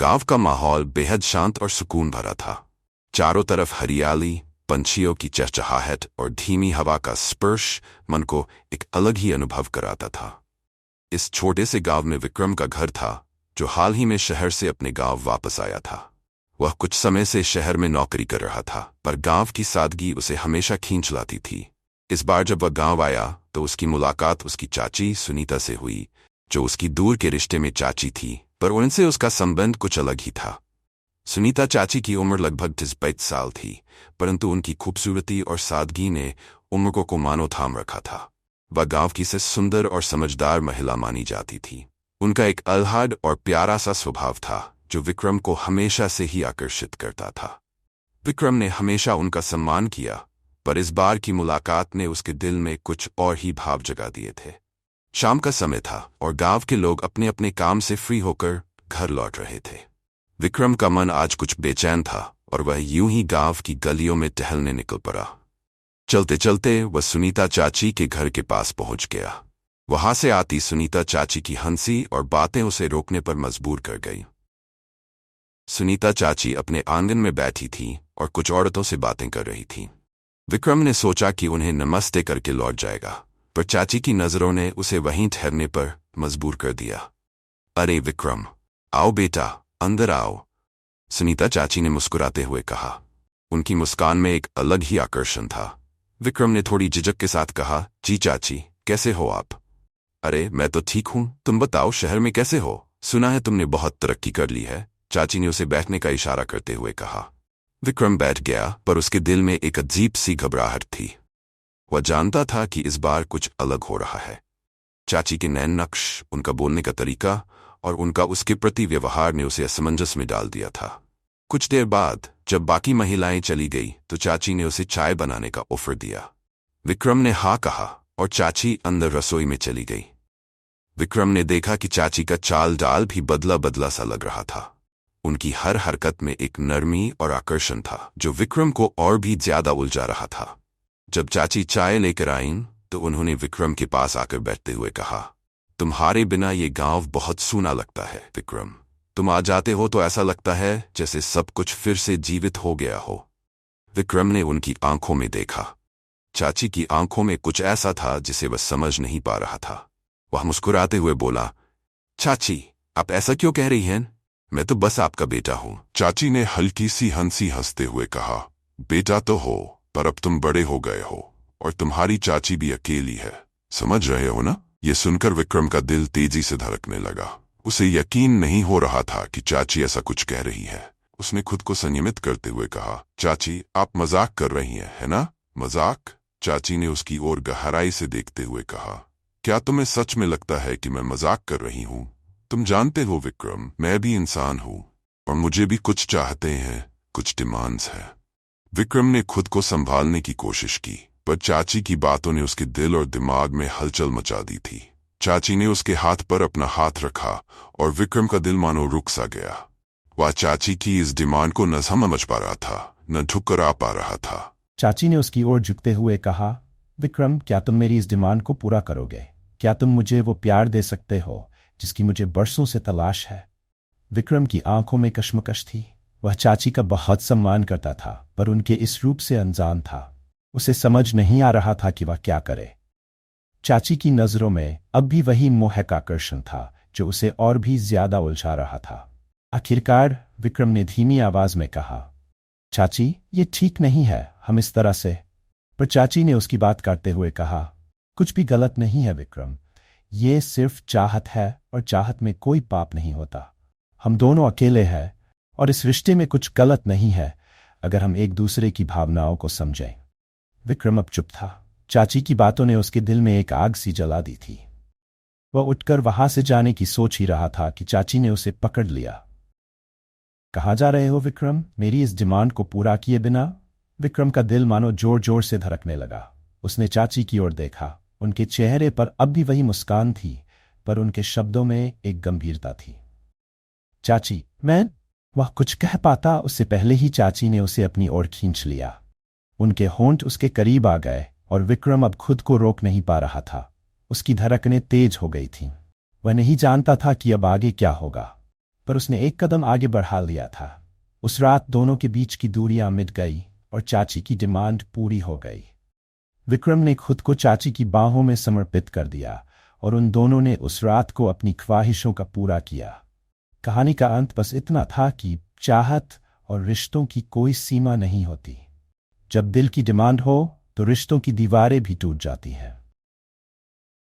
गांव का माहौल बेहद शांत और सुकून भरा था। चारों तरफ हरियाली, पंछियों की चहचहाहट और धीमी हवा का स्पर्श मन को एक अलग ही अनुभव कराता था। इस छोटे से गांव में विक्रम का घर था, जो हाल ही में शहर से अपने गांव वापस आया था। वह कुछ समय से शहर में नौकरी कर रहा था, पर गांव की सादगी उसे हमेशा खींच लाती थी। इस बार जब वह गांव आया तो उसकी मुलाकात उसकी चाची सुनीता से हुई, जो उसकी दूर के रिश्ते में चाची थी, पर उनसे उसका संबंध कुछ अलग ही था। सुनीता चाची की उम्र लगभग 35 साल थी, परंतु उनकी खूबसूरती और सादगी ने उम्र को मानो थाम रखा था। वह गांव की से सुंदर और समझदार महिला मानी जाती थी। उनका एक अलहद और प्यारा सा स्वभाव था, जो विक्रम को हमेशा से ही आकर्षित करता था। विक्रम ने हमेशा उनका सम्मान किया, पर इस बार की मुलाकात ने उसके दिल में कुछ और ही भाव जगा दिए थे। शाम का समय था और गांव के लोग अपने अपने काम से फ्री होकर घर लौट रहे थे। विक्रम का मन आज कुछ बेचैन था और वह यूं ही गांव की गलियों में टहलने निकल पड़ा। चलते चलते वह सुनीता चाची के घर के पास पहुंच गया। वहां से आती सुनीता चाची की हंसी और बातें उसे रोकने पर मजबूर कर गई। सुनीता चाची अपने आंगन में बैठी थी और कुछ औरतों से बातें कर रही थी। विक्रम ने सोचा कि उन्हें नमस्ते करके लौट जाएगा, पर चाची की नजरों ने उसे वहीं ठहरने पर मजबूर कर दिया। अरे विक्रम, आओ बेटा, अंदर आओ, सुनीता चाची ने मुस्कुराते हुए कहा। उनकी मुस्कान में एक अलग ही आकर्षण था। विक्रम ने थोड़ी झिझक के साथ कहा, जी चाची, कैसे हो आप? अरे मैं तो ठीक हूं, तुम बताओ शहर में कैसे हो? सुना है तुमने बहुत तरक्की कर ली है, चाची ने उसे बैठने का इशारा करते हुए कहा। विक्रम बैठ गया, पर उसके दिल में एक अजीब सी घबराहट थी। वह जानता था कि इस बार कुछ अलग हो रहा है। चाची के नैन नक्श, उनका बोलने का तरीका और उनका उसके प्रति व्यवहार ने उसे असमंजस में डाल दिया था। कुछ देर बाद जब बाकी महिलाएं चली गई तो चाची ने उसे चाय बनाने का ऑफर दिया। विक्रम ने हाँ कहा और चाची अंदर रसोई में चली गई। विक्रम ने देखा कि चाची का चाल डाल भी बदला बदला सा लग रहा था। उनकी हर हरकत में एक नरमी और आकर्षण था, जो विक्रम को और भी ज्यादा उलझा रहा था। जब चाची चाय लेकर आईं तो उन्होंने विक्रम के पास आकर बैठते हुए कहा, तुम्हारे बिना ये गांव बहुत सूना लगता है विक्रम। तुम आ जाते हो तो ऐसा लगता है जैसे सब कुछ फिर से जीवित हो गया हो। विक्रम ने उनकी आंखों में देखा। चाची की आंखों में कुछ ऐसा था जिसे वह समझ नहीं पा रहा था। वह मुस्कुराते हुए बोला, चाची, आप ऐसा क्यों कह रही हैं? मैं तो बस आपका बेटा हूं। चाची ने हल्की सी हंसी हंसते हुए कहा, बेटा तो हो, पर अब तुम बड़े हो गए हो और तुम्हारी चाची भी अकेली है, समझ रहे हो ना? ये सुनकर विक्रम का दिल तेजी से धड़कने लगा। उसे यकीन नहीं हो रहा था कि चाची ऐसा कुछ कह रही है। उसने खुद को संयमित करते हुए कहा, चाची, आप मजाक कर रही हैं, है ना? मजाक? चाची ने उसकी ओर गहराई से देखते हुए कहा, क्या तुम्हें सच में लगता है कि मैं मजाक कर रही हूं? तुम जानते हो विक्रम, मैं भी इंसान हूं और मुझे भी कुछ चाहते हैं, कुछ डिमांड्स हैं। विक्रम ने खुद को संभालने की कोशिश की, पर चाची की बातों ने उसके दिल और दिमाग में हलचल मचा दी थी। चाची ने उसके हाथ पर अपना हाथ रखा और विक्रम का दिल मानो रुक सा गया। वह चाची की इस डिमांड को न समझ पा रहा था, न झुक कर आ पा रहा था। चाची ने उसकी ओर झुकते हुए कहा, विक्रम, क्या तुम मेरी इस डिमांड को पूरा करोगे? क्या तुम मुझे वो प्यार दे सकते हो जिसकी मुझे बरसों से तलाश है? विक्रम की आंखों में कश्मकश थी। वह चाची का बहुत सम्मान करता था, पर उनके इस रूप से अनजान था। उसे समझ नहीं आ रहा था कि वह क्या करे। चाची की नजरों में अब भी वही मोहक आकर्षण था जो उसे और भी ज्यादा उलझा रहा था। आखिरकार विक्रम ने धीमी आवाज में कहा, चाची, ये ठीक नहीं है, हम इस तरह से। पर चाची ने उसकी बात काटते हुए कहा, कुछ भी गलत नहीं है विक्रम, ये सिर्फ चाहत है और चाहत में कोई पाप नहीं होता। हम दोनों अकेले हैं और इस रिश्ते में कुछ गलत नहीं है अगर हम एक दूसरे की भावनाओं को समझें। विक्रम अब चुप था। चाची की बातों ने उसके दिल में एक आग सी जला दी थी। वह उठकर वहां से जाने की सोच ही रहा था कि चाची ने उसे पकड़ लिया। कहाँ जा रहे हो विक्रम, मेरी इस डिमांड को पूरा किए बिना? विक्रम का दिल मानो जोर जोर से धड़कने लगा। उसने चाची की ओर देखा। उनके चेहरे पर अब भी वही मुस्कान थी, पर उनके शब्दों में एक गंभीरता थी। चाची, मैं... वह कुछ कह पाता उससे पहले ही चाची ने उसे अपनी ओर खींच लिया। उनके होंठ उसके करीब आ गए और विक्रम अब खुद को रोक नहीं पा रहा था। उसकी धड़कनें तेज हो गई थीं। वह नहीं जानता था कि अब आगे क्या होगा। पर उसने एक कदम आगे बढ़ा लिया था। उस रात दोनों के बीच की दूरियां मिट गई और चाची की डिमांड पूरी हो गई। विक्रम ने खुद को चाची की बाहों में समर्पित कर दिया और उन दोनों ने उस रात को अपनी ख्वाहिशों का पूरा किया। कहानी का अंत बस इतना था कि चाहत और रिश्तों की कोई सीमा नहीं होती। जब दिल की डिमांड हो तो रिश्तों की दीवारें भी टूट जाती हैं।